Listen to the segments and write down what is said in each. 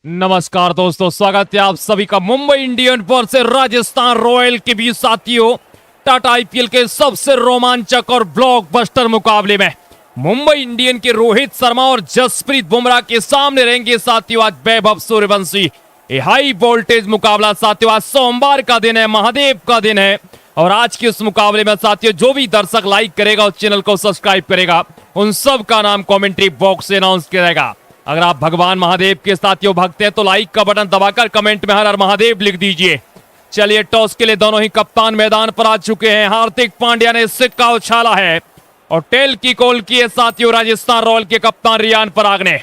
नमस्कार दोस्तों, स्वागत है आप सभी का Mumbai Indian versus Rajasthan royal के बीच साथियों टाटा आईपीएल के सबसे रोमांचक और ब्लॉकबस्टर मुकाबले में मुंबई इंडियन के रोहित शर्मा और जसप्रीत बुमराह के सामने रहेंगे साथियों आज वैभव सूर्यवंशी। ये हाई वोल्टेज मुकाबला साथियों आज सोमवार का दिन है, महादेव का दिन है और आज के उस मुकाबले में साथियों जो भी दर्शक लाइक करेगा और चैनल को सब्सक्राइब करेगा उन सब का नाम कमेंट्री बॉक्स से अनाउंस करेगा। अगर आप भगवान महादेव के साथियों भक्त हैं तो लाइक का बटन दबाकर कमेंट में हर हर महादेव लिख दीजिए। चलिए टॉस के लिए दोनों ही कप्तान मैदान पर आ चुके हैं। हार्दिक पांड्या ने सिक्का उछाला है और टेल की कॉल की है साथियों राजस्थान रॉयल के कप्तान रियान पराग ने।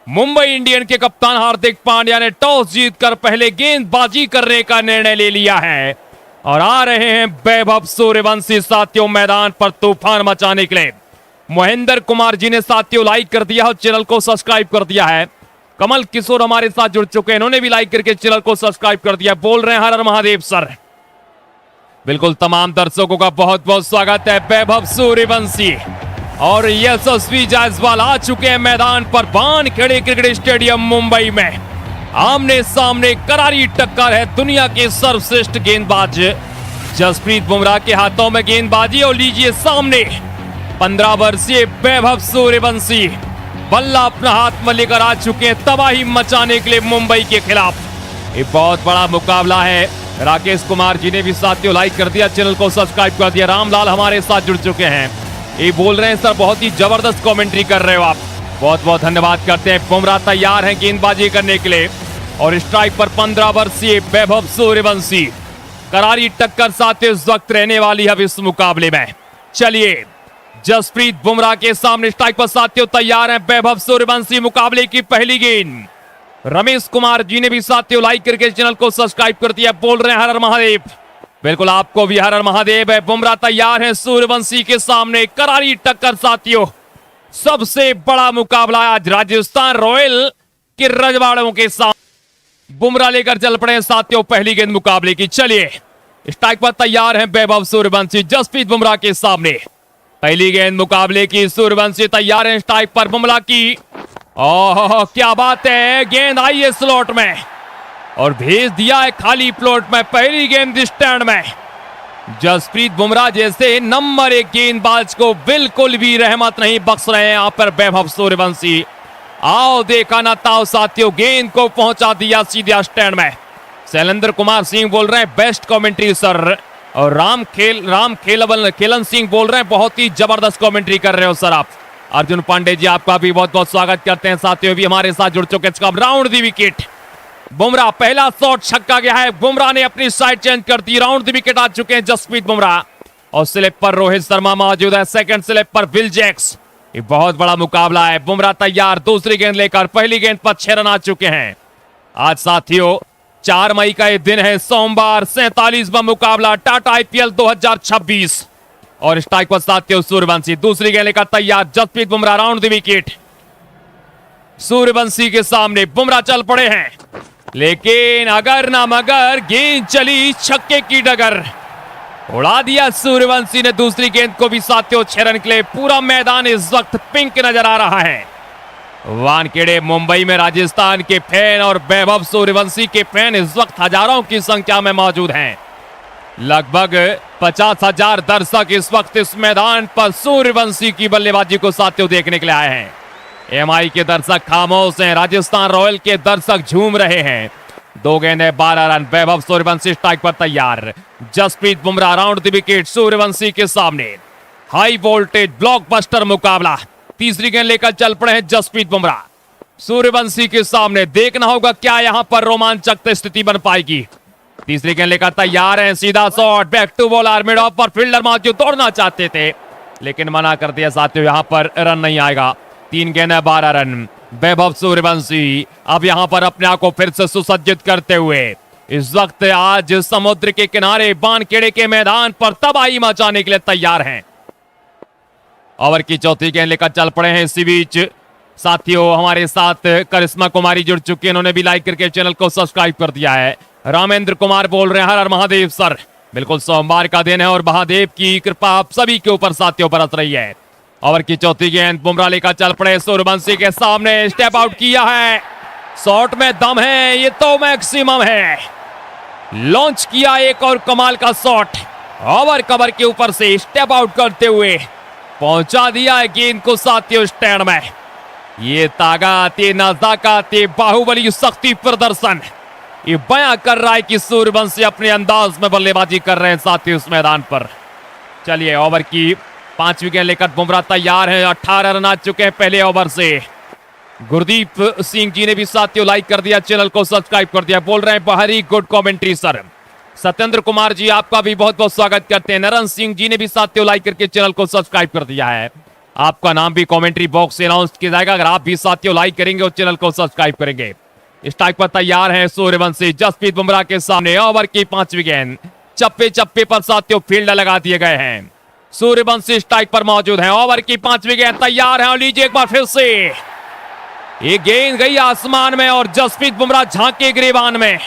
मुंबई इंडियन के कप्तान हार्दिक पांड्या ने टॉस जीतकर पहले गेंदबाजी करने का निर्णय ले लिया है और आ रहे हैं वैभव सूर्यवंशी साथियों मैदान पर तूफान मचाने के लिए। महेंद्र कुमार जी ने साथियों लाइक कर दिया और चैनल को सब्सक्राइब कर दिया है। कमल किशोर हमारे साथ जुड़ चुके हैं, इन्होंने भी लाइक करके चैनल को सब्सक्राइब कर दिया। बोल रहे हैं हर हर महादेव सर। बिल्कुल तमाम दर्शकों का बहुत बहुत स्वागत है। वैभव सूर्यवंशी और यशस्वी जायसवाल आ चुके हैं मैदान पर वानखेड़े क्रिकेट स्टेडियम मुंबई में। आमने सामने करारी टक्कर है दुनिया के सर्वश्रेष्ठ गेंदबाज जसप्रीत बुमराह के हाथों में गेंदबाजी और लीजिए सामने 15 वर्षीय वैभव सूर्यवंशी बल्ला अपना हाथ में लेकर आ चुके हैं तबाही मचाने के लिए मुंबई के खिलाफ। ये बहुत बड़ा मुकाबला है। राकेश कुमार जी ने भी साथियों लाइक कर दिया, चैनल को सब्सक्राइब कर दिया। रामलाल हमारे साथ जुड़ चुके हैं, ये बोल रहे हैं सर बहुत ही जबरदस्त कमेंट्री कर रहे हो आप, बहुत बहुत धन्यवाद करते हैं। बुमराह तैयार हैं गेंदबाजी करने के लिए और स्ट्राइक पर 15 वर्षीय वैभव सूर्यवंशी। करारी टक्कर साथियों इस वक्त रहने वाली है इस मुकाबले में। चलिए जसप्रीत बुमराह के सामने स्ट्राइक पर साथियों तैयार हैं वैभव सूर्यवंशी। मुकाबले की पहली गेंद। रमेश कुमार जी ने भी साथियों लाइक करके चैनल को सब्सक्राइब कर दिया। बोल रहे हैं हर हर महादेव। बिल्कुल आपको भी हर हर महादेव है। बुमराह तैयार है सूर्यवंशी के सामने। करारी टक्कर साथियों, सबसे बड़ा मुकाबला आज राजस्थान रॉयल के रजवाड़ों के साथ। बुमराह लेकर चल पड़े साथियों पहली गेंद मुकाबले की। चलिए स्ट्राइक पर तैयार है वैभव सूर्यवंशी जसप्रीत बुमराह के सामने। पहली गेंद मुकाबले की। सूर्यवंशी तैयार है स्ट्राइक पर बुमराह की। ओह क्या बात है, गेंद आई है स्लॉट में और भेज दिया है खाली प्लॉट में। पहली गेंद स्टैंड में। जसप्रीत बुमराह जैसे नंबर 1 गेंदबाज को बिल्कुल भी रहमत नहीं बख्श रहे हैं यहाँ पर वैभव सूर्यवंशी। आओ देखा ना ताओ साथियों, गेंद को पहुंचा दिया सीधा स्टैंड में। शैलेंद्र कुमार सिंह बोल रहे हैं बेस्ट कमेंट्री सर और खेलन सिंह बोल रहे हैं बहुत ही जबरदस्त कमेंट्री कर रहे हो सर आप। अर्जुन पांडे जी आपका भी बहुत बहुत स्वागत करते हैं, साथियों भी हमारे साथ जुड़ चुके हैं। Round the wicket. बुमराह पहला शॉट छक्का गया है, बुमराह ने अपनी साइड चेंज कर दी। राउंड दी विकेट आ चुके हैं जसप्रीत बुमराह और स्लिप पर रोहित शर्मा मौजूद है। सेकंड स्लिप पर विल जैक्स। ये बहुत बड़ा मुकाबला है। बुमराह तैयार दूसरी गेंद लेकर। पहली गेंद पर 6 रन आ चुके हैं। आज साथियों 4 मई का ये दिन है, सोमवार। 47वां मुकाबला टाटा आईपीएल 2026 और स्ट्राइक पर साथियों सूर्यवंशी। दूसरी गेंद लेकर तैयार Jasprit Bumrah. Round the wicket. Suryavanshi के सामने बुमराह चल पड़े हैं लेकिन अगर ना मगर गेंद चली छक्के की डगर। उड़ा दिया सूर्यवंशी ने दूसरी गेंद को भी साथियों 6 रन के लिए। पूरा मैदान इस वक्त पिंक नजर आ रहा है। वानखेड़े मुंबई में राजस्थान के फैन और वैभव सूर्यवंशी के फैन इस वक्त हजारों की संख्या में मौजूद हैं। लगभग 50,000 दर्शक इस वक्त इस मैदान पर सूर्यवंशी की बल्लेबाजी को साथियों देखने के लिए आए हैं। एमआई के दर्शक खामोश हैं, राजस्थान रॉयल के दर्शक झूम रहे हैं। 2 गेंदें 12 रन। वैभव सूर्यवंशी स्ट्राइक पर तैयार। Jasprit Bumrah round the wicket Suryavanshi के सामने। हाई वोल्टेज ब्लॉकबस्टर मुकाबला। तीसरी गेंद लेकर चल पड़े हैं जसप्रीत बुमराह सूर्यवंशी के सामने। देखना होगा क्या यहां पर रोमांचक स्थिति बन पाएगी। तीसरी गेंद लेकर तैयार हैं। सीधा shot back to bowler. Mid off पर फील्डर मौजूद, दौड़ना चाहते थे लेकिन मना कर दिया साथियों, यहां पर रन नहीं आएगा। 3 गेंदें 12 रन। वैभव सूर्यवंशी अब यहां पर अपने आप को फिर से सुसज्जित करते हुए इस वक्त आज समुद्र के किनारे वानखेड़े के मैदान पर तबाही मचाने के लिए तैयार हैं। ओवर की चौथी गेंद लेकर चल पड़े हैं। इसी बीच साथियों हमारे साथ करिश्मा कुमारी जुड़ चुकी है, इन्होंने भी लाइक करके चैनल को सब्सक्राइब कर दिया है। रामेंद्र कुमार बोल रहे हैं हर हर महादेव सर। बिल्कुल सोमवार का दिन है और महादेव की कृपा आप सभी के ऊपर साथियों बरस रही है। ओवर की चौथी गेंद बुमराह लेकर चल पड़े सूर्यवंशी के सामने। स्टेप आउट किया है शॉट में दम है, ये तो मैक्सिमम है। लॉन्च किया एक और कमाल का शॉट, ओवर कवर के ऊपर से स्टेप आउट करते हुए पहुंचा दिया है गेंद को साथियों स्टैंड में। ये ताकत, ये नजाकत, ये बाहुबली शक्ति प्रदर्शन ये बयां कर रहा है कि सूर्यवंशी अपने अंदाज में बल्लेबाजी कर रहे हैं साथियों इस मैदान पर। चलिए, ओवर की 5वीं गेंद लेकर बुमराह तैयार हैं। 18 रन आ चुके हैं पहले ओवर से। गुरदीप सिंह जी ने भी साथियों लाइक कर दिया, चैनल को सब्सक्राइब कर दिया, बोल रहे हैं बाहरी good commentary sir. Satyendra Kumar ji आपका भी बहुत बहुत स्वागत करते हैं। नरन सिंह जी ने भी साथियों लाइक करके चैनल को सब्सक्राइब कर दिया है। आपका नाम भी कमेंट्री बॉक्स से अनाउंस किया जाएगा अगर आप भी साथियों लाइक करेंगे और चैनल को सब्सक्राइब करेंगे। स्ट्राइक पर तैयार है सूर्यवंशी जसप्रीत बुमराह के सामने। ओवर की 5वीं गेंद, चप्पे चप्पे पर साथियों फील्डर लगा दिए गए हैं। सूर्यवंशी स्ट्राइक पर मौजूद है। ओवर की 5वीं गेंद तैयार है और लीजिए एक बार फिर से ये गेंद गई आसमान में और जसप्रीत बुमराह झांके गिरेबान में।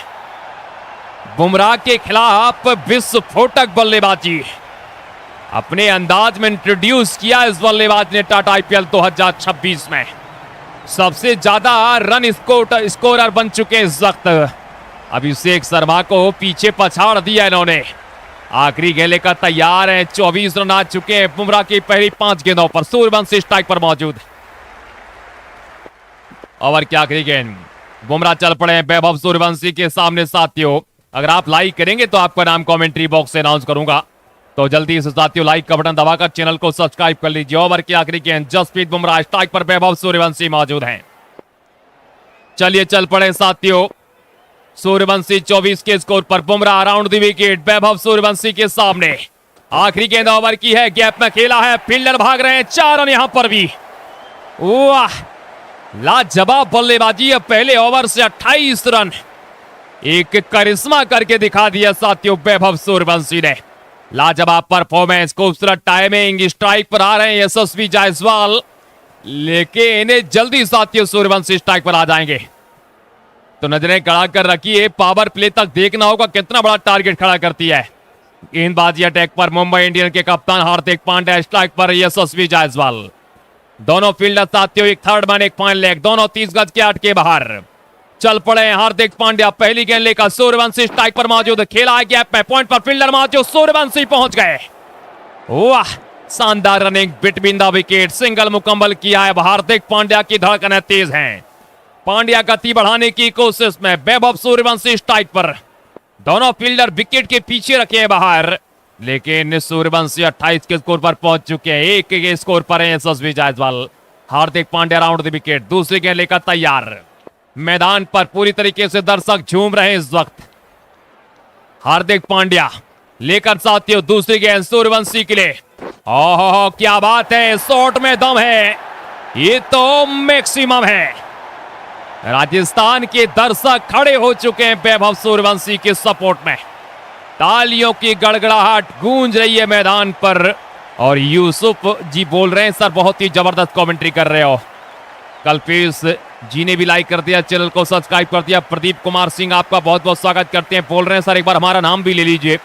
बुमराह के खिलाफ विस्फोटक बल्लेबाजी अपने अंदाज में इंट्रोड्यूस किया इस बल्लेबाज ने टाटा आईपीएल 2026 में। सबसे ज्यादा रन स्कोरर बन चुके इस वक्त। अभिषेक शर्मा को पीछे पछाड़ दिया इन्होंने। आखिरी गेंद लेकर तैयार है। 24 रन आ चुके हैं बुमराह की पहली 5 गेंदों पर। सूर्यवंशी स्ट्राइक पर मौजूद। ओवर की आखिरी गेंद, बुमराह चल पड़े हैं वैभव सूर्यवंशी के सामने साथियों। अगर आप लाइक करेंगे तो आपका नाम कमेंट्री बॉक्स से अनाउंस करूंगा, तो जल्दी से साथियों लाइक का बटन दबाकर चैनल को सब्सक्राइब कर लीजिए। ओवर की आखिरी गेंद, जसप्रीत बुमराह स्ट्राइक पर वैभव सूर्यवंशी मौजूद हैं। चलिए चल पड़े साथियों। सूर्यवंशी 24 के स्कोर पर, Bumrah around the wicket Vaibhav Suryavanshi के सामने। आखिरी गेंद ओवर की है, गैप में खेला है, फील्डर भाग रहे हैं। 4 रन यहां पर भी। वाह, लाजवाब बल्लेबाजी है। पहले ओवर से 28 रन एक करिश्मा करके दिखा दिया साथियों वैभव सूर्यवंशी ने। लाजवाब परफॉर्मेंस, खूबसूरत टाइमिंग। स्ट्राइक पर आ रहे हैं यशस्वी जायसवाल, लेकिन जल्दी साथियों सूर्यवंशी स्ट्राइक पर आ जाएंगे तो नजरें गड़ा कर रखिए। पावर प्ले तक देखना होगा कितना बड़ा टारगेट खड़ा करती है। गेंदबाजी अटैक पर मुंबई इंडियंस के कप्तान हार्दिक पांड्या, स्ट्राइक पर यशस्वी जायसवाल। दोनों फील्डर साथियों, एक थर्ड मैन एक फाइन लेग, दोनों 30 गज के 8 के बाहर। चल पड़े हैं हार्दिक पांड्या पहली गेंद लेकर। सूर्यवंशी स्ट्राइक पर मौजूद, खेला है गैप में, पॉइंट पर फील्डर मौजूद, सूर्यवंशी पहुंच गए। वाह, शानदार running between the wicket, single मुकम्मल किया है। हार्दिक पांड्या की धड़कनें तेज हैं। पांड्या गति बढ़ाने की कोशिश में, वैभव सूर्यवंशी स्ट्राइक पर। दोनों फील्डर विकेट के पीछे रखे हैं बाहर, लेकिन सूर्यवंशी 28 के स्कोर पर पहुंच चुके हैं। 1 के स्कोर पर है यशस्वी Jaiswal. Hardik Pandya round the wicket, दूसरी गेंद लेकर तैयार। मैदान पर पूरी तरीके से दर्शक झूम रहे हैं इस वक्त। हार्दिक पांड्या लेकर साथियों दूसरी गेंद सूर्यवंशी के लिए। ओहो, क्या बात है, शॉट में दम है, ये तो मैक्सिमम है। राजस्थान के दर्शक खड़े हो चुके हैं वैभव सूर्यवंशी के सपोर्ट में। तालियों की गड़गड़ाहट गूंज रही है मैदान पर। और यूसुफ जी बोल रहे हैं सर बहुत ही जबरदस्त कमेंट्री कर रहे हो। कल्पेश जी ने भी लाइक कर दिया, चैनल को सब्सक्राइब कर दिया। प्रदीप कुमार सिंह आपका बहुत बहुत स्वागत करते हैं, बोल रहे हैं सर एक बार हमारा नाम भी ले लीजिए।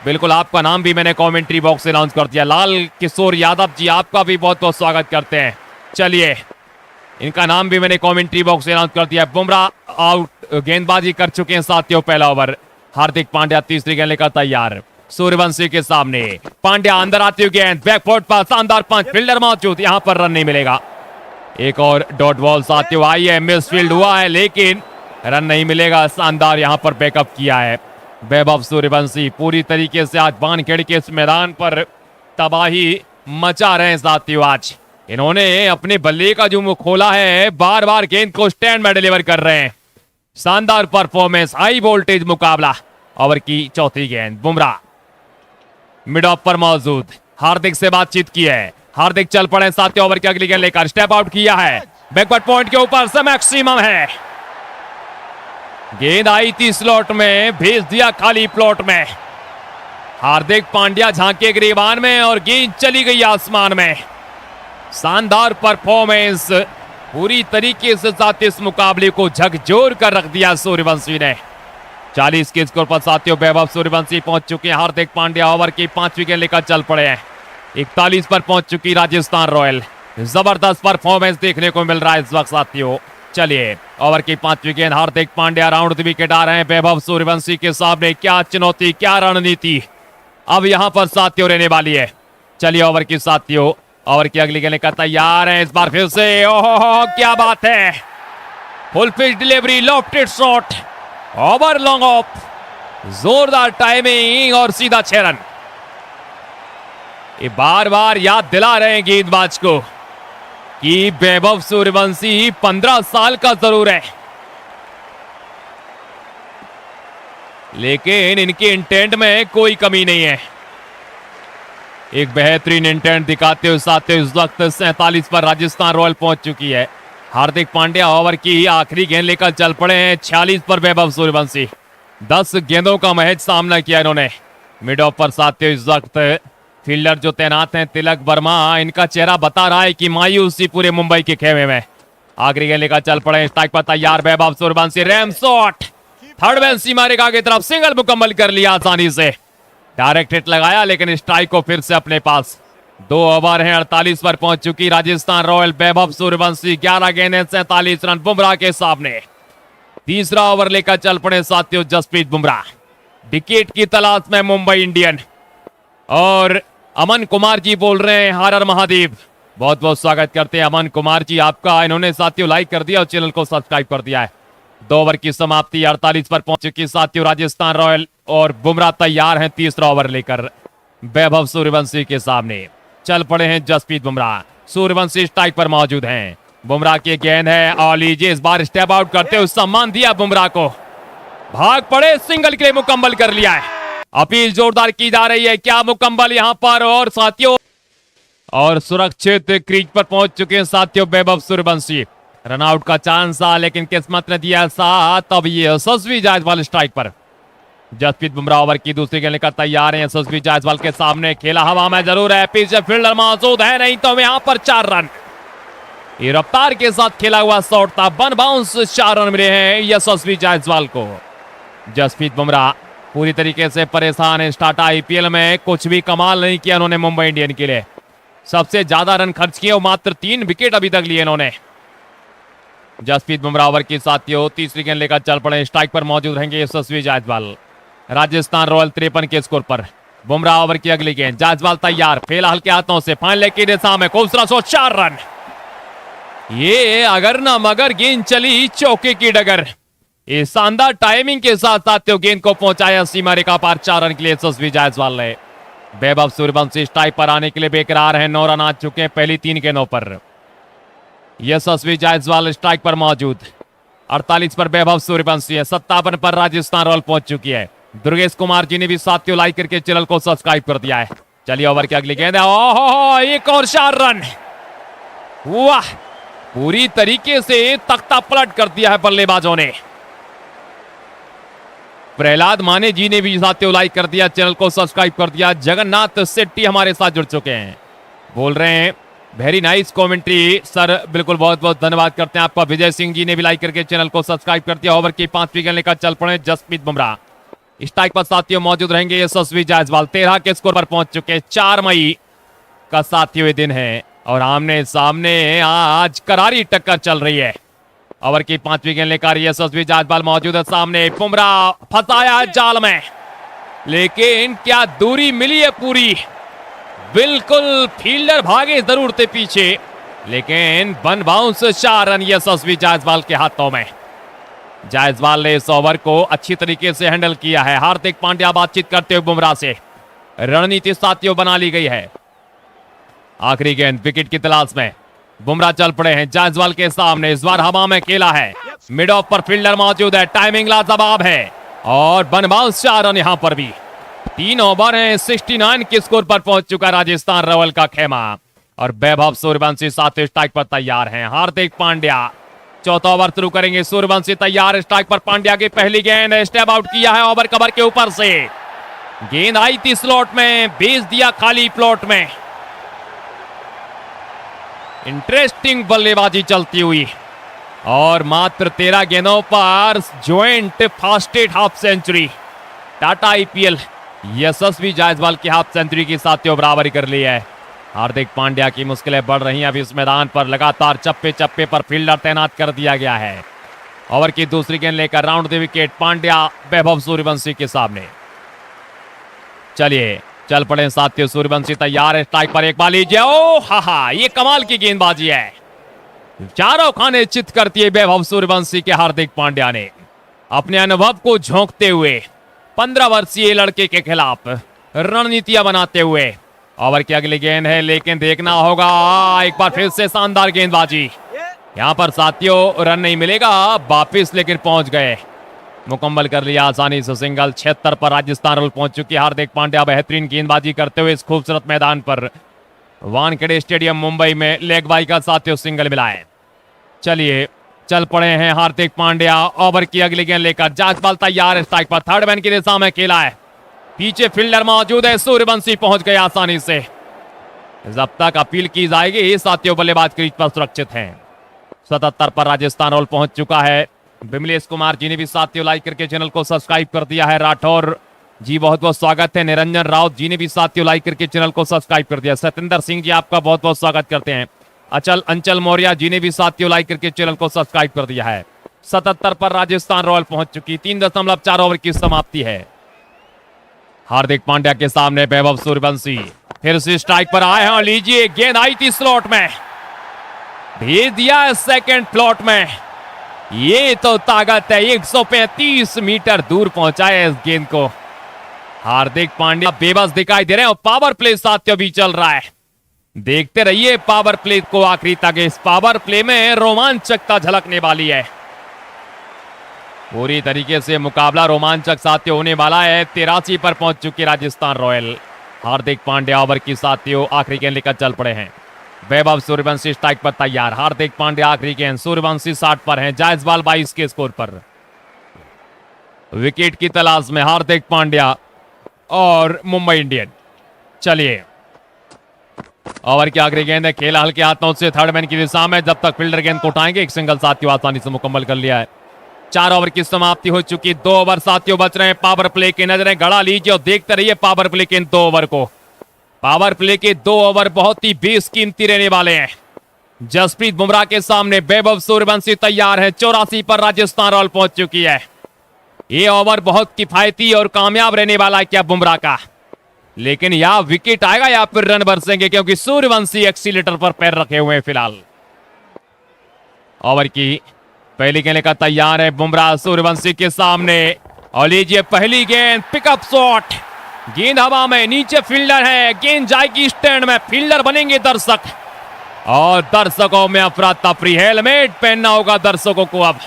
बिल्कुल, आपका नाम भी मैंने कमेंट्री बॉक्स से अनाउंस कर दिया। लाल किशोर यादव जी आपका भी बहुत बहुत स्वागत करते हैं। चलिए, इनका नाम भी मैंने कमेंट्री बॉक्स से अनाउंस कर दिया। बुमराह आउट, गेंदबाजी कर चुके हैं साथियों पहला ओवर। हार्दिक पांड्या तीसरी गेंद लेकर तैयार। सूर्यवंशी के सामने पांड्या, अंदर आती हुई गेंद, बैकफुट पर शानदार पंच, फील्डर मौजूद, यहां पर रन नहीं मिलेगा। एक और डॉट बॉल साथियों आई है, मिसफील्ड हुआ है लेकिन रन नहीं मिलेगा। शानदार यहां पर बैकअप किया है वैभव सूर्यवंशी। पूरी तरीके से आज वानखेड़े के इस मैदान पर तबाही मचा रहे हैं साथियों। आज इन्होंने अपने बल्ले का जो मुंह खोला है, बार बार गेंद को स्टैंड में डिलीवर कर रहे हैं। शानदार परफॉर्मेंस, हाई वोल्टेज मुकाबला। ओवर की चौथी गेंद, बुमराह मिड ऑफ पर मौजूद, हार्दिक से बातचीत की है। हार्दिक चल पड़े साथियों, ओवर की अगली गेंद लेकर स्टेप आउट किया है, बैकवर्ड पॉइंट के ऊपर से मैक्सिमम है। गेंद आई थी स्लॉट में, भेज दिया खाली प्लॉट में। हार्दिक पांड्या झांके ग्रीबान में और गेंद चली गई आसमान में। शानदार परफॉर्मेंस, पूरी तरीके से साथ इस मुकाबले को झकझोर कर रख दिया सूर्यवंशी ने। 40 के स्कोर पर साथियों वैभव सूर्यवंशी पहुंच चुके हैं। हार्दिक पांड्या ओवर की 5वीं गेंद लेकर चल पड़े हैं। 41 पर पहुंच चुकी राजस्थान रॉयल। जबरदस्त परफॉर्मेंस देखने को मिल रहा है इस वक्त साथियों। चलिए ओवर की 5वीं गेंद, Hardik Pandya round the wicket आ रहे हैं वैभव सूर्यवंशी के सामने। क्या चुनौती, क्या रणनीति अब यहां पर साथियों रहने वाली है। चलिए ओवर की साथियों, ओवर की अगली गेंद का तैयार है इस बार फिर से। ओहो क्या बात है, full pitch delivery, lofted shot, over long off, जोरदार टाइमिंग और सीधा 6 रन। ये बार बार याद दिला रहे हैं गेंदबाज को कि वैभव सूर्यवंशी 15 साल का जरूर है, लेकिन इनके इंटेंट में कोई कमी नहीं है। एक बेहतरीन इंटेंट दिखाते हुए साथियों इस वक्त 47 पर राजस्थान रॉयल पहुंच चुकी है। हार्दिक पांड्या ओवर की आखिरी गेंद लेकर चल पड़े हैं। 46 पर वैभव सूर्यवंशी, 10 गेंदों का महज सामना किया इन्होंने। मिड ऑफ पर साथियों इस वक्त फील्डर जो तैनात हैं तिलक वर्मा, इनका चेहरा बता रहा है कि मायूसी पूरे मुंबई के खेमे में। आखिरी गेंद लेकर चल पड़े, स्ट्राइक पर तैयार Vaibhav Suryavanshi, ram shot, third bench सीमा रेखा की तरफ सिंगल मुकम्मल कर लिया आसानी से। डायरेक्ट हिट लगाया लेकिन स्ट्राइक को फिर से अपने पास। 2 ओवर हैं, 48 पर पहुंच चुकी राजस्थान रॉयल। वैभव सूर्यवंशी 11 गेंदें, 47 रन बुमराह के सामने। तीसरा ओवर लेकर चल पड़े साथियों जसप्रीत बुमराह। विकेट की तलाश में मुंबई इंडियन, और अमन कुमार जी बोल रहे हैं हर हर महादेव। बहुत बहुत स्वागत करते हैं अमन कुमार जी आपका। इन्होंने साथियों लाइक कर दिया और चैनल को सब्सक्राइब कर दिया है। 2 ओवर की समाप्ति, 48 पर पहुंच चुकी साथियों राजस्थान रॉयल, और बुमराह तैयार हैं तीसरा ओवर लेकर वैभव सूर्यवंशी के सामने। चल पड़े हैं जसप्रीत बुमराह, सूर्यवंशी स्ट्राइक पर मौजूद हैं। बुमराह की गेंद है और लीजिए इस बार स्टेप आउट करते हुए सम्मान दिया बुमराह को, भाग पड़े, सिंगल के लिए मुकम्मल कर लिया है। अपील जोरदार की जा रही है, क्या मुकम्मल यहां पर, और साथियों और सुरक्षित क्रीज पर पहुंच चुके हैं साथियों वैभव सूर्यवंशी। रनआउट का चांस था लेकिन किस्मत ने दिया साथ। तब ये यशस्वी जायसवाल स्ट्राइक पर। जसप्रीत बुमराह ओवर की दूसरी गेंद लेकर तैयार है यशस्वी जायसवाल के सामने। खेला हवा में जरूर है, पीछे फील्डर मौजूद है, नहीं तो यहां पर 4 रन। ये रफ्तार के साथ खेला हुआ शॉट था, वन बाउंस, 4 रन मिले हैं यशस्वी जायसवाल को। जसप्रीत बुमराह पूरी तरीके से परेशान है। स्टार्ट आईपीएल में कुछ भी कमाल नहीं किया उन्होंने मुंबई इंडियन के लिए। सबसे ज्यादा रन खर्च किए और मात्र 3 विकेट अभी तक लिए इन्होंने। जसप्रीत बुमराह ओवर की साथियों तीसरी गेंद लेकर चल पड़े, स्ट्राइक पर मौजूद रहेंगे यशस्वी जायसवाल। राजस्थान रॉयल 53 के स्कोर पर। बुमराह ओवर की अगली गेंद, जायसवाल तैयार, फेला हल्के हाथों से, फाइनल की दिशा में खूबसूरत शॉट, 4 रन। ये अगर ना मगर गेंद चली चौके की डगर। इस शानदार टाइमिंग के साथ साथियों गेंद को पहुंचाया सीमा रेखा पार, 4 रन के लिए यशस्वी जायसवाल ने। वैभव सूर्यवंशी स्ट्राइक पर आने के लिए बेकरार है, 9 रन आ चुके हैं पहली 3 गेंदों पर। यशस्वी जायसवाल स्ट्राइक पर मौजूद। 48 पर वैभव सूर्यवंशी है, 57 पर राजस्थान रॉयल पहुंच चुकी है। दुर्गेश कुमार जी ने भी साथियों लाइक करके चैनल को सब्सक्राइब कर दिया है। चलिए ओवर की अगली गेंद है, ओहो एक और 4 रन। वाह, पूरी तरीके से तख्ता पलट कर दिया है बल्लेबाजों ने। प्रहलाद माने जी ने भी साथियों लाइक कर दिया, चैनल को सब्सक्राइब कर दिया। जगन्नाथ सेट्टी हमारे साथ जुड़ चुके हैं, बोल रहे हैं वेरी नाइस कमेंट्री सर। बिल्कुल बहुत बहुत धन्यवाद करते हैं आपका। विजय सिंह जी ने भी लाइक करके चैनल को सब्सक्राइब कर दिया। ओवर की 5वीं गेंद लेकर चल पड़े जसप्रीत बुमराह। स्ट्राइक पर साथियों मौजूद रहेंगे यशस्वी जायसवाल। 13 के स्कोर पर पहुंच चुके हैं। 4 मई का साथियों दिन है और आमने सामने आज करारी टक्कर चल रही है। ओवर की 5वीं गेंद लेकर यशस्वी जायसवाल मौजूद है सामने। बुमराह फंसाया जाल में, लेकिन क्या दूरी मिली है पूरी। बिल्कुल फील्डर भागे जरूर थे पीछे, लेकिन वन बाउंस, 4 रन यशस्वी जायसवाल के हाथों में। जायसवाल ने इस ओवर को अच्छी तरीके से हैंडल किया है। हार्दिक पांड्या बातचीत करते हुए बुमराह से, रणनीति साथियों बना ली गई है। आखिरी गेंद विकेट की तलाश में बुमराह चल पड़े हैं जायसवाल के सामने। इस बार हवा में खेला है, मिड ऑफ पर फील्डर मौजूद है, टाइमिंग लाजवाब है और वन बाउंस, 4 रन यहां पर भी। 3 ओवर हैं, 69 के स्कोर पर पहुंच चुका राजस्थान रॉयल का खेमा और वैभव सूर्यवंशी साथ स्ट्राइक पर तैयार हैं। हार्दिक पांड्या चौथा ओवर शुरू करेंगे। सूर्यवंशी तैयार, स्ट्राइक पर पांड्या की पहली गेंद, स्टेप आउट किया है ओवर कवर के ऊपर से। गेंद आई थी स्लॉट में, भेज दिया खाली प्लॉट में। इंटरेस्टिंग बल्लेबाजी चलती हुई और मात्र 13 गेंदों पर joint fastest half century. Tata IPL Yashasvi Jaiswal की हाफ सेंचुरी की साथियों बराबरी कर ली है। हार्दिक पांड्या की मुश्किलें बढ़ रही हैं अभी इस मैदान पर। लगातार चप्पे चप्पे पर फील्डर तैनात कर दिया गया है। ओवर की दूसरी गेंद लेकर round the wicket Pandya Vaibhav Suryavanshi के सामने। चलिए चल पड़े साथियों, सूर्यवंशी तैयार है। स्ट्राइक पर एक बार लीजिए। ओ हा, ये कमाल की गेंदबाजी है। चारों खाने चित करती है वैभव सूर्यवंशी के हार्दिक पांड्या ने अपने अनुभव को झोंकते हुए 15 वर्षीय लड़के के खिलाफ रणनीतियां बनाते हुए। ओवर की अगली गेंद है लेकिन देखना होगा, एक बार फिर से शानदार गेंदबाजी। यहां पर साथियों रन नहीं मिलेगा वापिस, लेकिन पहुंच गए, मुकम्मल कर लिया आसानी से सिंगल। 76 पर राजस्थान रॉयल पहुंच चुकी है। हार्दिक पांड्या बेहतरीन गेंदबाजी करते हुए इस खूबसूरत मैदान पर वानखेड़े स्टेडियम मुंबई में लेग बाई का साथियों सिंगल मिला है। चलिए चल पड़े हैं हार्दिक पांड्या। ओवर की अगली गेंद लेकर जायसवाल तैयार है। स्ट्राइक पर थर्ड मैन की दिशा में खेला है। पीछे फील्डर मौजूद है। सूर्यवंशी पहुंच गए आसानी से। जब तक अपील की जाएगी साथियों बल्लेबाज क्रीज पर सुरक्षित हैं। 77 पर राजस्थान रॉयल पहुंच चुका है। विमलेश कुमार जी ने भी साथियों लाइक करके चैनल को सब्सक्राइब कर दिया है। राठौर जी बहुत बहुत स्वागत है। निरंजन राउत जी ने भी साथियों लाइक करके चैनल को सब्सक्राइब कर दिया। सत्येंद्र सिंह जी आपका बहुत बहुत स्वागत करते हैं। अचल अंचल मौर्य जी ने भी साथियों लाइक करके चैनल को सब्सक्राइब कर दिया है। 77 पर राजस्थान रॉयल पहुंच चुकी। 3.4 ओवर की समाप्ति है। हार्दिक पांड्या के सामने वैभव सूर्यवंशी फिर से स्ट्राइक पर आए हैं। लीजिए गेंद आई थी स्लॉट में, भेज दिया है सेकंड स्लॉट में। ये तो ताकत है, 135 मीटर दूर पहुंचाया इस गेंद को। हार्दिक पांड्या बेबस दिखाई दे रहे हैं और पावर प्ले साथियों भी चल रहा है। देखते रहिए पावर प्ले को आखिरी तक। इस पावर प्ले में रोमांचकता झलकने वाली है। पूरी तरीके से मुकाबला रोमांचक साथियों होने वाला है। 83 पर पहुंच चुकी राजस्थान रॉयल। हार्दिक पांड्या ओवर की साथियों आखिरी गेंद लेकर चल पड़े हैं। वैभव सूर्यवंशी स्ट्राइक पर तैयार। हार्दिक पांड्या आखिरी गेंद। सूर्यवंशी 60 पर हैं। जायसवाल 22 के स्कोर पर। विकेट की तलाश में हार्दिक पांड्या और मुंबई इंडियन। चलिए ओवर की आखिरी गेंद है। खेला हल्के हाथों से थर्ड मैन की दिशा में। जब तक फील्डर गेंद को उठाएंगे एक सिंगल साथियों आसानी से मुकम्मल कर लिया है। 4 ओवर की समाप्ति हो चुकी। 2 ओवर साथियों बच रहे हैं। पावर प्ले की नजरें गड़ा लीजिए और देखते रहिए पावर प्ले के 2 ओवर को। पावर प्ले के 2 ओवर बहुत ही बेशकीमती रहने वाले हैं। जसप्रीत बुमराह के सामने वैभव सूर्यवंशी तैयार है। 84 पर राजस्थान रॉयल पहुंच चुकी है। ये ओवर बहुत किफायती और कामयाब रहने वाला है क्या बुमराह का, लेकिन या विकेट आएगा या फिर रन बरसेंगे, क्योंकि सूर्यवंशी एक्सीलेटर पर पैर रखे हुए हैं फिलहाल। ओवर की पहली गेंद लेकर तैयार है बुमराह सूर्यवंशी के सामने। और लीजिए पहली गेंद, पिकअप शॉट। गेंद हवा में, नीचे फील्डर है। गेंद जाएगी स्टैंड में। फील्डर बनेंगे दर्शक और दर्शकों में अफरा तफरी। हेलमेट पहनना होगा दर्शकों को। अब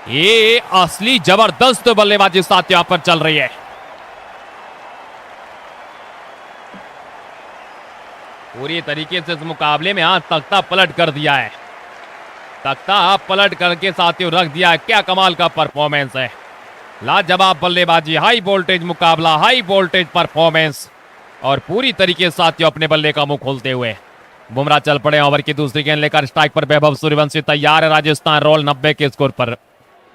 ये असली जबरदस्त बल्लेबाजी साथ यहां पर चल रही है। पूरी तरीके से इस मुकाबले में यहां तख्ता पलट कर दिया है। तख्ता पलट करके साथियों रख दिया है। क्या कमाल का परफॉर्मेंस है। लाजवाब बल्लेबाजी, हाई वोल्टेज मुकाबला, हाई वोल्टेज परफॉर्मेंस और पूरी तरीके से साथियों अपने बल्ले का मुंह खोलते हुए बुमराह चल पड़े। ओवर की दूसरी गेंद लेकर स्ट्राइक पर वैभव सूर्यवंशी तैयार है। राजस्थान रॉयल 90 के स्कोर पर।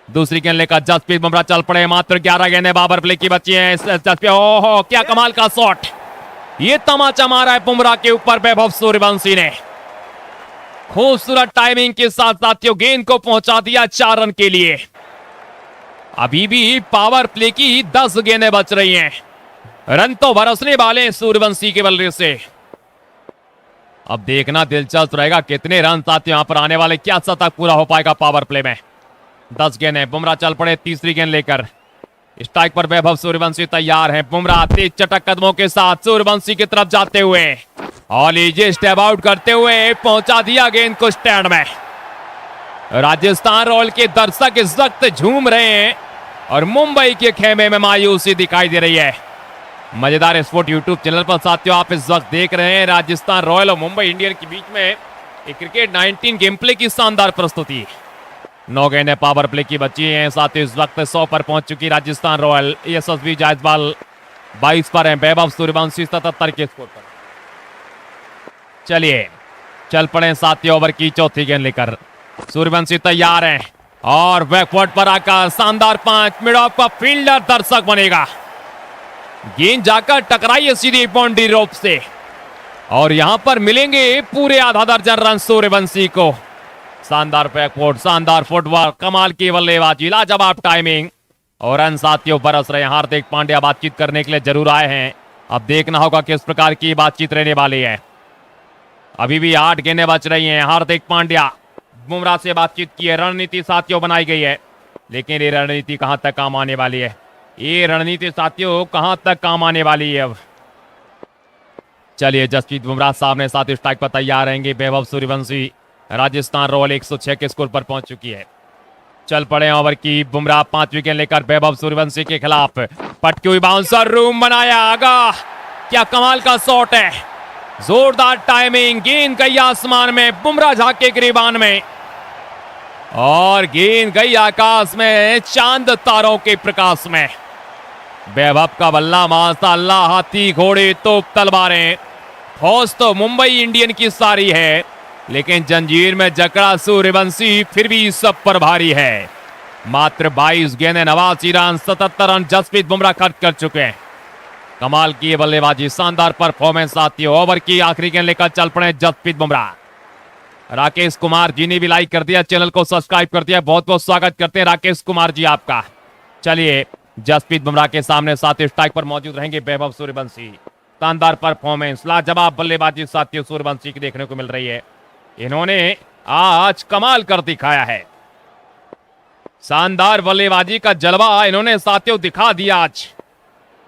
दूसरी गेंद लेकर जसप्रीत बुमराह चल पड़े। मात्र 11 गेंदें बाबर प्ले की बची हैं। जसप्रीत, ओहो क्या कमाल का शॉट। ये तमाचा मारा है बुमराह के ऊपर वैभव सूर्यवंशी ने। खूबसूरत टाइमिंग के साथ साथियों गेंद को पहुंचा दिया 4 रन के लिए। अभी भी पावर प्ले की 10 गेंदें बच रही हैं। रन तो बरसने वाले हैं सूर्यवंशी के बल्ले से। अब देखना दिलचस्प रहेगा कितने रन साथियों यहां पर आने वाले। क्या शतक पूरा हो पाएगा पावर प्ले में। 10 गेंदें। बुमराह चल पड़े तीसरी गेंद लेकर। स्ट्राइक पर वैभव सूर्यवंशी तैयार है। बुमराह तेज चटक कदमों के साथ सूर्यवंशी की तरफ जाते हुए और लीजिए स्टेप आउट करते हुए पहुंचा दिया गेंद को स्टैंड में। राजस्थान रॉयल के दर्शक इस वक्त झूम रहे हैं और मुंबई के खेमे में मायूसी दिखाई दे रही है। मजेदार स्पोर्ट यूट्यूब चैनल पर साथियों आप इस वक्त देख रहे हैं राजस्थान रॉयल और मुंबई इंडियन के बीच में एक क्रिकेट 19 गेम प्ले की शानदार प्रस्तुति। 9 गेंदें पावर प्ले की बची हैं। साथियों इस वक्त 100 पर पहुंच चुकी राजस्थान रॉयल। यशस्वी जायसवाल 22 पर है। वैभव सूर्यवंशी 77 के स्कोर पर। चलिए चल पड़े साथियों ओवर की चौथी गेंद लेकर। सूर्यवंशी तैयार है और बैकवर्ड पर आकर शानदार 5 मिड ऑफ का फील्डर दर्शक बनेगा। गेंद जाकर टकराई है सीधी बाउंड्री रोप से। और यहां पर मिलेंगे पूरे आधा दर्जन रन सूर्यवंशी को। शानदार बैकवर्ड, शानदार फुटवर्क, कमाल की बल्लेबाजी, लाजवाब टाइमिंग और रन साथियों बरस रहे हैं। हार्दिक पांड्या बातचीत करने के लिए जरूर आए हैं, अब देखना होगा किस प्रकार की बातचीत रहने वाली है। अभी भी 8 गेंदें बच रही हैं। हार्दिक पांड्या बुमराह से बातचीत की है, रणनीति साथियों बनाई गई है, लेकिन ये रणनीति कहां तक काम आने वाली है, ये रणनीति साथियों कहां तक काम आने वाली है। अब चलिए, जसप्रीत बुमराह सामने साथ स्ट्राइक पर तैयार रहेंगे। वैभव सूर्यवंशी, राजस्थान रॉयल 106 के स्कोर पर पहुंच चुकी है। चल पड़े ओवर की, बुमराह 5 विकेट लेकर वैभव सूर्यवंशी के खिलाफ। पटकी हुई बाउंसर, रूम बनाया आगा, क्या कमाल का शॉट है, जोरदार टाइमिंग, गेंद गई आसमान में, बुमराह झाके गिरीबान में और गेंद गई आकाश में, चांद तारों के प्रकाश में। वैभव का बल्ला माशाअल्लाह, हाथी घोड़े तोप तलवारें, फौज तो मुंबई इंडियन की सारी है, लेकिन जंजीर में जकड़ा सूर्यवंशी फिर भी सब पर भारी है। मात्र 22 गेंदें, 89 रन, 77 रन जसप्रीत बुमराह खर्च कर चुके हैं। कमाल की बल्लेबाजी, शानदार परफॉर्मेंस साथियों। ओवर की आखिरी गेंद लेकर चल पड़े जसप्रीत बुमराह। राकेश कुमार जी ने भी लाइक कर दिया, चैनल को सब्सक्राइब कर दिया, बहुत बहुत स्वागत करते हैं राकेश कुमार जी आपका। चलिए, जसप्रीत बुमराह के सामने साथ स्ट्राइक पर मौजूद रहेंगे वैभव सूर्यवंशी। शानदार परफॉर्मेंस, लाजवाब बल्लेबाजी साथियों सूर्यवंशी की देखने को मिल रही है। इन्होंने आज कमाल कर दिखाया है, शानदार बल्लेबाजी का जलवा इन्होंने साथियों दिखा दिया आज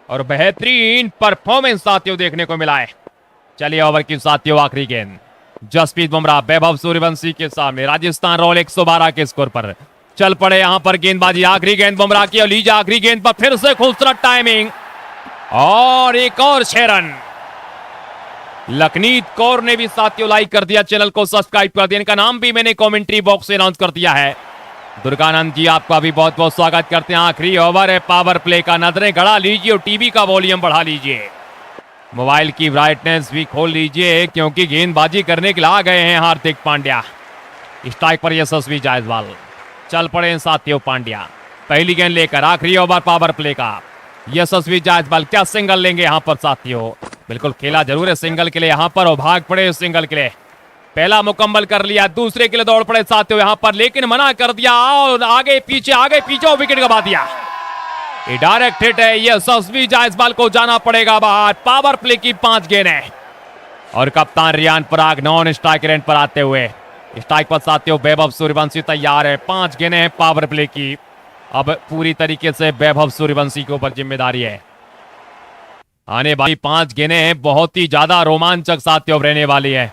और बेहतरीन परफॉर्मेंस साथियों देखने को मिला है। चलिए, ओवर की साथियों आखिरी गेंद, जसप्रीत बुमराह वैभव सूर्यवंशी के सामने, राजस्थान रॉयल 112 के स्कोर पर चल पड़े। यहां पर गेंदबाजी, आखिरी गेंद बुमराह की, लीजिए आखिरी गेंद पर फिर से खूबसूरत टाइमिंग और एक और 6 रन। लखनीत कौर ने भी साथियों लाइक कर दिया, चैनल को सब्सक्राइब कर दिया, इनका नाम भी मैंने कमेंट्री बॉक्स से अनाउंस कर दिया है। दुर्गानंद जी आपका भी बहुत बहुत स्वागत करते हैं। आखिरी ओवर है पावर प्ले का, नजरें गड़ा लीजिए और टीवी का वॉल्यूम बढ़ा लीजिए, मोबाइल की ब्राइटनेस भी खोल लीजिए, क्योंकि गेंदबाजी करने के लिए आ गए हैं हार्दिक पांड्या। स्ट्राइक पर यशस्वी जायसवाल, चल पड़े साथियों पांड्या पहली गेंद लेकर। आखिरी ओवर पावर प्ले का, यशस्वी जायसवाल क्या सिंगल लेंगे यहां पर साथियों, बिल्कुल खेला जरूर है सिंगल के लिए यहां पर और भाग पड़े सिंगल के लिए। पहला मुकम्मल कर लिया, दूसरे के लिए दौड़ पड़े साथियों यहां पर, लेकिन मना कर दिया और आगे पीछे और विकेट गवा दिया। ये डायरेक्ट हिट है, यशस्वी जायसवाल को जाना पड़ेगा बाहर। पावर प्ले की 5 गेंदें और कप्तान Riyan Parag non strike rent पर आते हुए स्ट्राइक पर साथियों वैभव सूर्यवंशी तैयार है। 5 गेंदें हैं पावर प्ले की, अब पूरी तरीके से वैभव सूर्यवंशी के ऊपर जिम्मेदारी है। आने वाली 5 गेंदें बहुत ही ज्यादा रोमांचक साथियों रहने वाली है।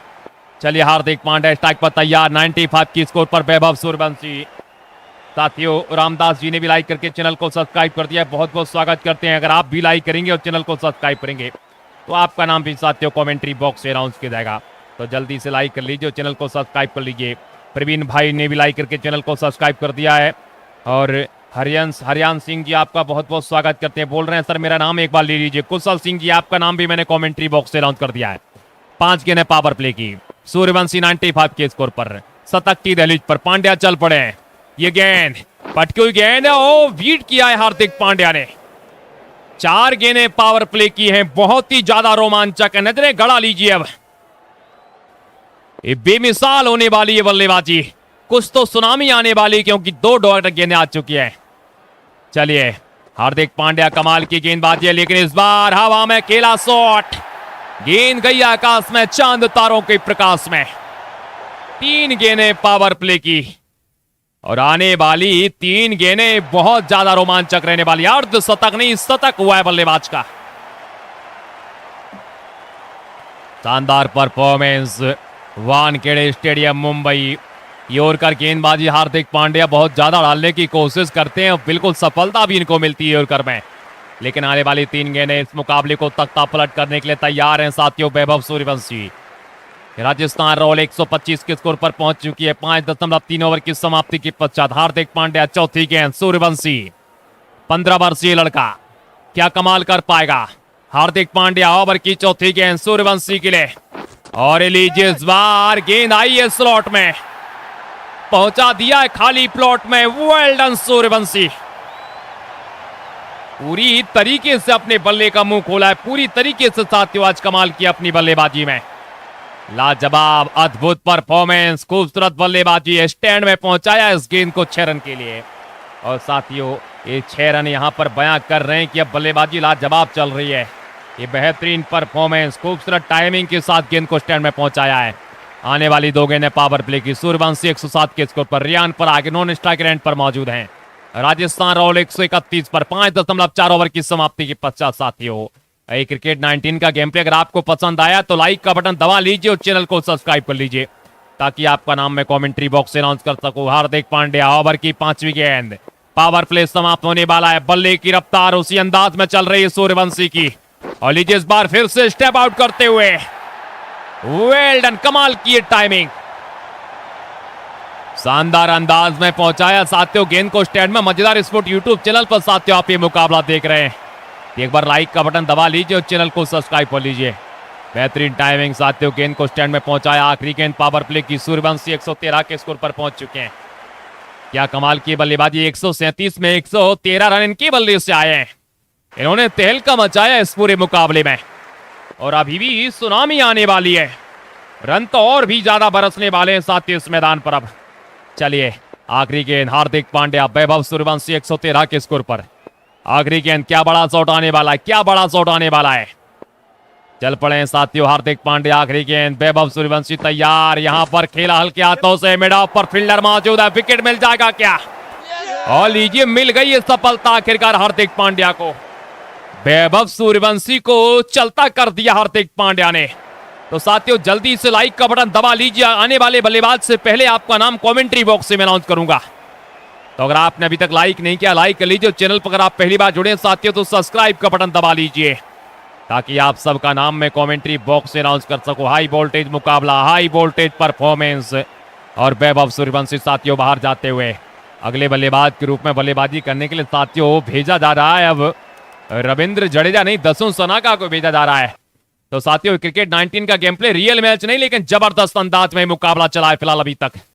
चलिए, हार्दिक पांड्या स्ट्राइक पर तैयार, 95 की स्कोर पर वैभव सूर्यवंशी। साथियों रामदास जी ने भी लाइक करके चैनल को सब्सक्राइब कर दिया है, बहुत बहुत स्वागत करते हैं। अगर आप भी लाइक करेंगे और चैनल को सब्सक्राइब करेंगे तो आपका नाम भी साथियों कमेंट्री बॉक्स से अनाउंस किया जाएगा, तो जल्दी से लाइक कर लीजिए और चैनल को सब्सक्राइब कर लीजिए। प्रवीण भाई ने भी लाइक करके चैनल को सब्सक्राइब कर दिया है और हरियाण सिंह जी आपका बहुत बहुत स्वागत करते हैं, बोल रहे हैं सर मेरा नाम एक बार ले लीजिए। कुशल सिंह जी आपका नाम भी मैंने कमेंट्री बॉक्स से अनाउंस कर दिया है। 5 गेंदें पावर प्ले की, सूर्यवंशी 95 के स्कोर पर, शतक की दहलीज पर पांड्या चल पड़े। ये गेंद पटकी हुई गेंद है, ओ बीट किया है हार्दिक पांड्या ने। 4 गेंदें पावर प्ले की हैं, बहुत ही ज्यादा रोमांचक है, नजरें गड़ा लीजिए। अब ये बेमिसाल होने वाली है बल्लेबाजी, कुछ तो सुनामी आने वाली, क्योंकि 2 डॉट गेंदें आ चुकी है। चलिए, हार्दिक पांड्या कमाल की गेंदबाजी है, लेकिन इस बार हवा में खेला शॉट, गेंद गई आकाश में, चांद तारों के प्रकाश में। 3 गेंदें पावर प्ले की और आने वाली 3 गेंदें बहुत ज्यादा रोमांचक रहने वाली। अर्ध शतक नहीं, शतक हुआ है बल्लेबाज का। शानदार performance, Wankhede stadium Mumbai. Yorker गेंदबाजी हार्दिक पांड्या बहुत ज्यादा डालने की कोशिश करते हैं और बिल्कुल सफलता भी इनको मिलती है यॉर्कर में, लेकिन आने वाली 3 गेंदें इस मुकाबले को तख्ता पलट करने के लिए तैयार हैं साथियों वैभव सूर्यवंशी। राजस्थान रॉयल 125 के स्कोर पर पहुंच चुकी है। 5.3 ओवर की समाप्ति के पश्चात हार्दिक पांड्या चौथी गेंद, सूर्यवंशी 15 वर्षीय लड़का क्या कमाल कर पाएगा। हार्दिक पांड्या ओवर की चौथी गेंद सूर्यवंशी के लिए और लीजिए इस बार गेंद आई है स्लॉट में, पहुंचा दिया है खाली प्लॉट में। वेल डन सूर्यवंशी, पूरी तरीके से अपने बल्ले का मुंह खोला है, पूरी तरीके से साथियों आज कमाल किया अपनी बल्लेबाजी में। लाजवाब अद्भुत परफॉर्मेंस, खूबसूरत बल्लेबाजी, स्टैंड में पहुंचाया इस गेंद को 6 रन के लिए। और साथियों ये 6 रन यहां पर बयां कर रहे हैं कि अब बल्लेबाजी लाजवाब चल रही है। ये बेहतरीन परफॉर्मेंस, खूबसूरत टाइमिंग के साथ गेंद को स्टैंड में पहुंचाया है। आने वाली 2 गेंदें पावर प्ले की। सूर्यवंशी 107 के स्कोर पर, रियान पर आगे नॉन स्ट्राइक एंड पर मौजूद हैं। राजस्थान रॉयल 131 पर 5.4 ओवर की समाप्ति के पश्चात साथियों ये क्रिकेट 19 का गेम प्ले अगर आपको पसंद आया तो लाइक का बटन दबा लीजिए और चैनल को सब्सक्राइब कर लीजिए ताकि आपका नाम मैं कमेंट्री बॉक्स से अनाउंस कर सकूं। हार्दिक पांड्या ओवर की 5वीं गेंद, पावर प्ले समाप्त होने वाला है। बल्ले की रफ्तार उसी अंदाज में चल रही है सूर्यवंशी की। और लीजिए इस बार फिर से स्टेप आउट करते हुए, वेल डन, कमाल की टाइमिंग, शानदार अंदाज में पहुंचाया साथियों गेंद को स्टैंड में। मजेदार स्पोर्ट यूट्यूब चैनल पर साथियों आप ये मुकाबला देख रहे हैं। एक बार लाइक का बटन दबा लीजिए और चैनल को सब्सक्राइब कर लीजिए। बेहतरीन टाइमिंग साथियों, गेंद को स्टैंड में पहुंचाया। आखिरी गेंद पावर प्ले की। सूर्यवंशी 113 के स्कोर पर पहुंच चुके हैं। क्या कमाल की बल्लेबाजी, 137 में 113 रन इनकी बल्ले से आए हैं। इन्होंने तहलका मचाया इस पूरे मुकाबले में और अभी भी सुनामी आने वाली है। रन तो और भी ज्यादा बरसने वाले हैं साथियों इस मैदान पर। अब चलिए आखिरी गेंद, हार्दिक पांड्या, वैभव सूर्यवंशी 113 के स्कोर पर। आखिरी गेंद, क्या बड़ा शॉट आने वाला है, क्या बड़ा शॉट आने वाला है। चल पड़े साथियों हार्दिक पांड्या, आखिरी गेंद, वैभव सूर्यवंशी तैयार। यहां पर खेला हल्के हाथों से, मिड ऑफ पर फील्डर मौजूद है। विकेट मिल जाएगा क्या? और लीजिए मिल गई है सफलता आखिरकार हार्दिक पांड्या को। वैभव सूर्यवंशी को चलता कर दिया हार्दिक पांड्या ने। तो साथियों जल्दी से लाइक का बटन दबा लीजिए। आने वाले बल्लेबाज से पहले आपका नाम कमेंट्री बॉक्स से मैं अनाउंस करूंगा। तो अगर आपने अभी तक लाइक नहीं किया लाइक कर लीजिए। चैनल पर अगर आप पहली बार जुड़े साथियों तो सब्सक्राइब का बटन दबा लीजिए ताकि आप सबका नाम मैं कमेंट्री बॉक्स से अनाउंस कर सकूं। हाई वोल्टेज मुकाबला, हाई वोल्टेज परफॉर्मेंस और वैभव सूर्यवंशी साथियों बाहर जाते हुए अगले बल्लेबाज के रूप में बल्लेबाजी करने के लिए साथियों भेजा जा रहा है। अब रविंद्र जडेजा नहीं, दसों सनाका को भेजा जा रहा है। तो साथियों क्रिकेट 19 का गेम प्ले रियल मैच नहीं लेकिन जबरदस्त अंदाज में मुकाबला चला है फिलहाल अभी तक।